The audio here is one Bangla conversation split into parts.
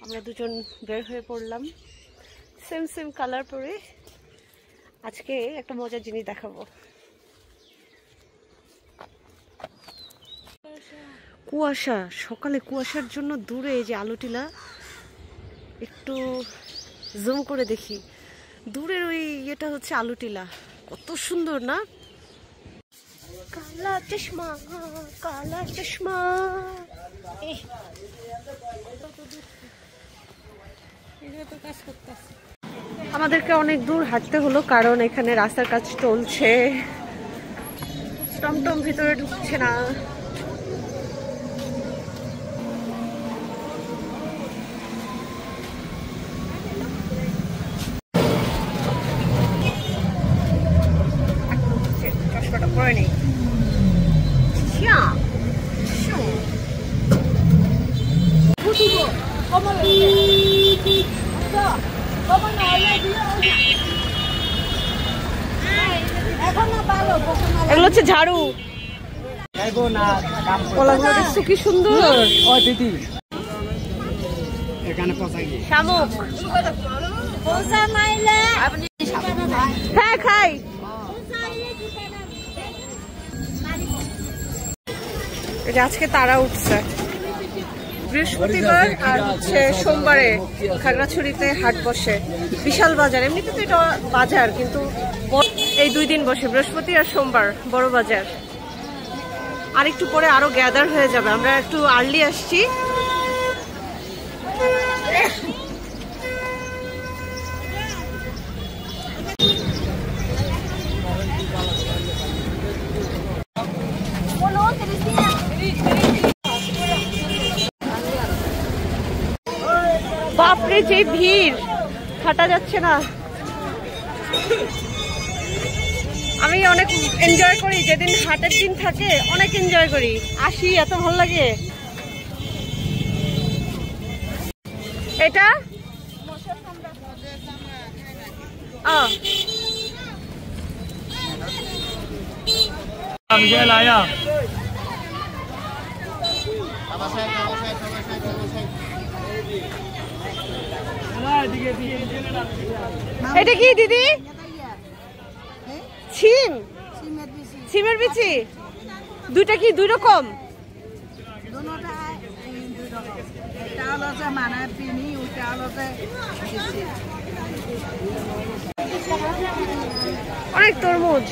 আমরা দুজন বের হয়ে পড়লাম সেম সেম কালার পরে। আজকে একটা মজার জিনিস দেখাবো। কুয়াশা, সকালে কুয়াশার জন্য দূরে এই যে আলো টিলা, একটু জুম করে দেখি, দূরের ওই ইয়েটা হচ্ছে আলো টিলা, কত সুন্দর না? কালা চশমা, কালা চশমা। আমাদেরকে অনেক দূর হাঁটতে হলো, কারণ এখানে রাস্তার কাজ চলছে, টমটম ভিতরে ঢুকছে না। চশমাটা পরে নেই। এগুলো হচ্ছে ঝাড়ু। কলাগুলো দেখছো কি সুন্দর। শামুক, হ্যাঁ খাই। আজকে তারা উঠছে বৃহস্পতিবার আর হচ্ছে সোমবারে খাগড়াছড়িতে হাট বসে, বিশাল বাজার। এমনিতে তো এটা বাজার, কিন্তু এই 2 দিন বসে, বৃহস্পতি আর সোমবার বড় বাজার। আর একটু পরে আরো গ্যাদার হয়ে যাবে, আমরা একটু আর্লি আসছি। বাপরে যে ভিড়, হাঁটা যাচ্ছে না। আমি অনেক এনজয় করি, যেদিন হাটের দিন থাকে অনেক এনজয় করি, আসি, এত ভালো লাগে। এটা এটা কি দিদি? ছিম, ছিমের বিচি। দুইটা কি 2 রকম? অনেক তরমুজ।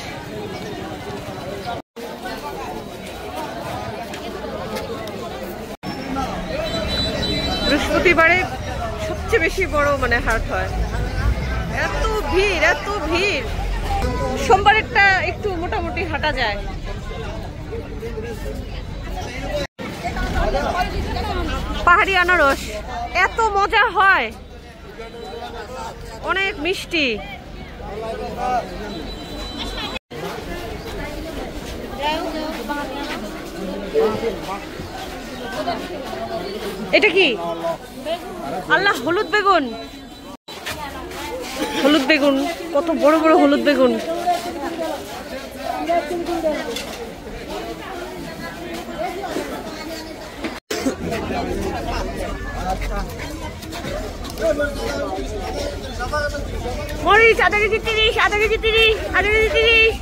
বৃহস্পতিবারে সবচেয়ে বেশি বড় মানে হাট হয়, এত ভিড়, এত ভিড়। সোমবারেরটা একটু মোটামুটি হাঁটা যায়। পাহাড়ি আনারস এত মজা হয়, অনেক মিষ্টি। এটা কি? আল্লাহ, হলুদ বেগুন। হলুদ বেগুন, কত বড় বড় হলুদ বেগুন। মরিচ আধা কেজি 30, আধা কেজি 30, আধা কেজি 30।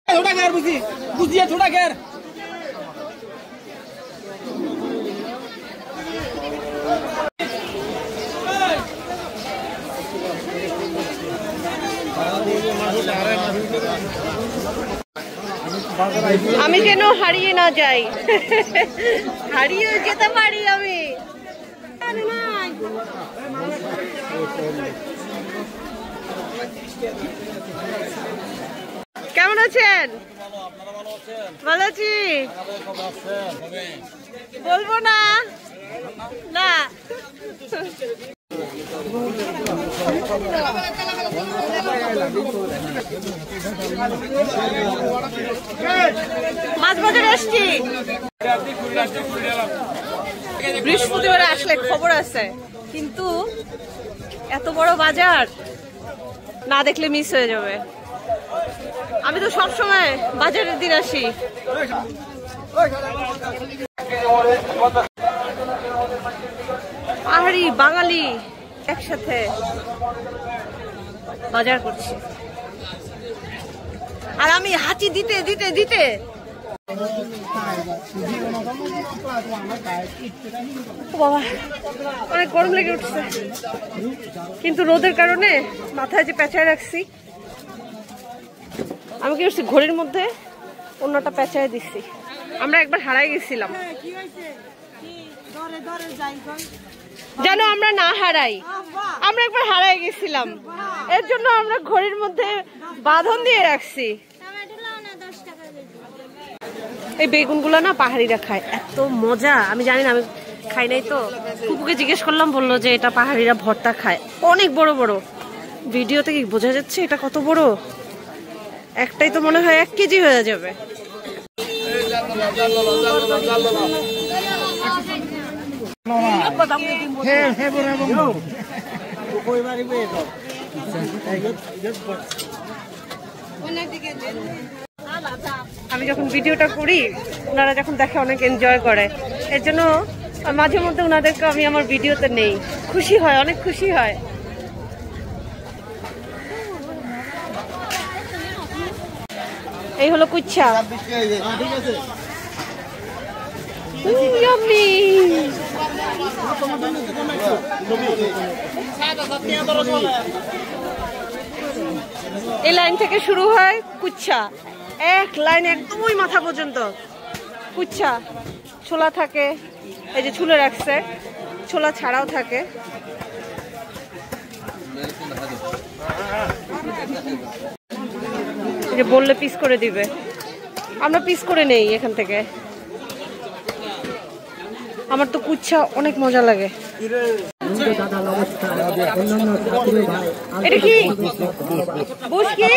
थोड़ा घेर बुझिए थोड़ा घेर। আমি যেন হারিয়ে না যাই, হারিয়ে যেতে পারি আমি। কেমন আছেন? ভালো আছি। বলবো না, না মাছ বাজারে আসছি। বৃহস্পতিবারে আসলে খবর আছে, কিন্তু এত বড় বাজার না দেখলে মিস হয়ে যাবে। আমি তো সবসময় বাজারের দিন আসি। পাহাড়ি বাঙালি একসাথে বাজার করছি, আর আমি হাঁচি দিতে দিতে দিতে বাবা অনেক গরম লেগে উঠছে, কিন্তু রোদের কারণে মাথায় যে পেঁচায় রাখছি, আমি কি করছি ঘড়ির মধ্যে অন্যটা পেঁচায় দিচ্ছি। আমরা একবার হারাই গেছিলাম, যেন আমরা না হারাই। আমরা একবার হারাই গেছিলাম, এর জন্য আমরা ঘড়ির মধ্যে বাঁধন দিয়ে রাখছি। এই বেগুনগুলো না পাহাড়িরা খায়, এত মজা। আমি জানি না, আমি খাই নাই তো। কুকুকে জিজ্ঞেস করলাম, বললো যে এটা পাহাড়িরা ভর্তা খায়, অনেক বড় বড়। ভিডিওতে কি বোঝা যাচ্ছে এটা কত বড়? একটাই তো মনে হয় 1 কেজি হয়ে যাবে। আমি যখন ভিডিওটা করি, ওনারা যখন দেখে অনেক এনজয় করে, এর জন্য মাঝে মধ্যে ওনাদেরকে আমি আমার ভিডিওতে নেই। খুশি হয়, অনেক খুশি হয়। এই হলো কুচ্ছা। এই লাইন থেকে শুরু হয় কুচ্ছা, এক লাইন একদম ওই মাথা পর্যন্ত কুচ্ছা। ছোলা থাকে, এই যে ছুলে রাখছে, ছোলা ছাড়াও থাকে। যে বললে পিস করে দিবে, আমরা পিস করে নেই এখান থেকে। আমার তো কুচ্ছা অনেক মজা লাগে। এটা কি বুঝ কি?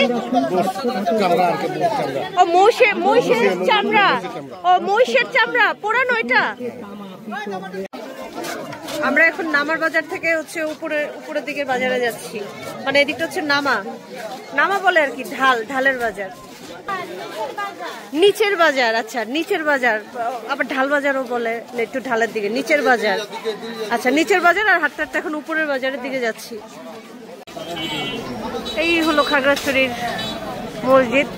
ও মহিষের চামড়া, ও মহিষের চামড়া পোড়ানো এটা। আমরা এখন নামার বাজার থেকে হচ্ছে উপরের দিকে বাজারে যাচ্ছি, মানে এদিকটা হচ্ছে নামা বলে আর কি, ঢালের বাজার, নিচের বাজার। আচ্ছা নিচের বাজার, আবার ঢাল বাজারও বলে, একটু ঢালের দিকে নিচের বাজার। আচ্ছা নিচের বাজার, আর হাঁটতে হাঁটতে এখন উপরের বাজারের দিকে যাচ্ছি। এই হলো খাগড়াছড়ির মসজিদ,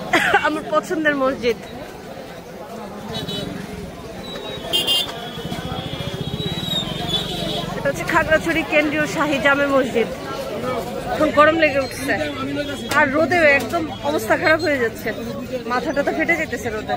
আমার পছন্দের মসজিদ। এটা হচ্ছে খাগড়াছড়ি কেন্দ্রীয় শাহী জামে মসজিদ। এখন গরম লেগে উঠছে, আর রোদে একদম অবস্থা খারাপ হয়ে যাচ্ছে, মাথাটা তো ফেটে যেতেছে রোদে।